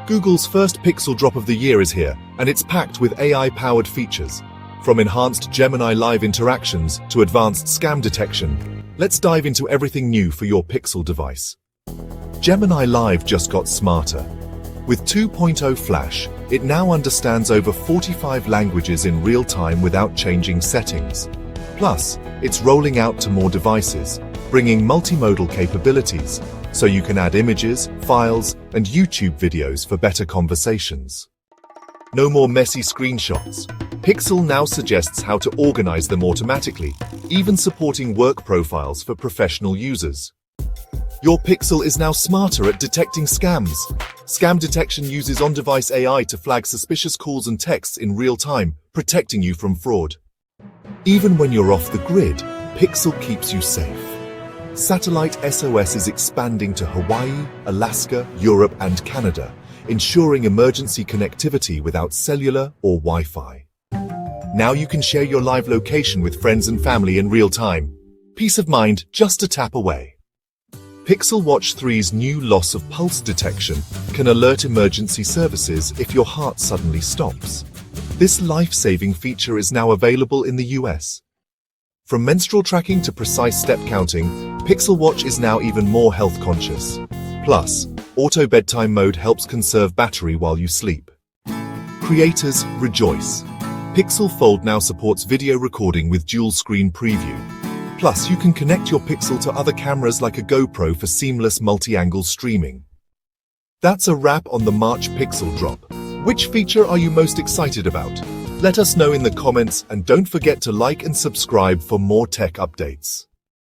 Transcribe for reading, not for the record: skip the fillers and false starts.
Google's first Pixel drop of the year is here, and it's packed with AI-powered features. From enhanced Gemini live interactions to advanced scam detection, let's dive into everything new for your Pixel device. Gemini Live just got smarter. With 2.0 Flash, it now understands over 45 languages in real time without changing settings. Plus, it's rolling out to more devices, bringing multimodal capabilities, so you can add images, files, and YouTube videos for better conversations. No more messy screenshots. Pixel now suggests how to organize them automatically, even supporting work profiles for professional users. Your Pixel is now smarter at detecting scams. Scam detection uses on-device AI to flag suspicious calls and texts in real time, protecting you from fraud. Even when you're off the grid, Pixel keeps you safe. Satellite SOS is expanding to Hawaii, Alaska, Europe, and Canada, ensuring emergency connectivity without cellular or Wi-Fi. Now you can share your live location with friends and family in real time. Peace of mind just a tap away. Pixel Watch 3's new loss of pulse detection can alert emergency services if your heart suddenly stops. This life-saving feature is now available in the US. From menstrual tracking to precise step counting, Pixel Watch is now even more health-conscious. Plus, auto bedtime mode helps conserve battery while you sleep. Creators, rejoice! Pixel Fold now supports video recording with dual-screen preview. Plus, you can connect your Pixel to other cameras like a GoPro for seamless multi-angle streaming. That's a wrap on the March Pixel drop. Which feature are you most excited about? Let us know in the comments, and don't forget to like and subscribe for more tech updates.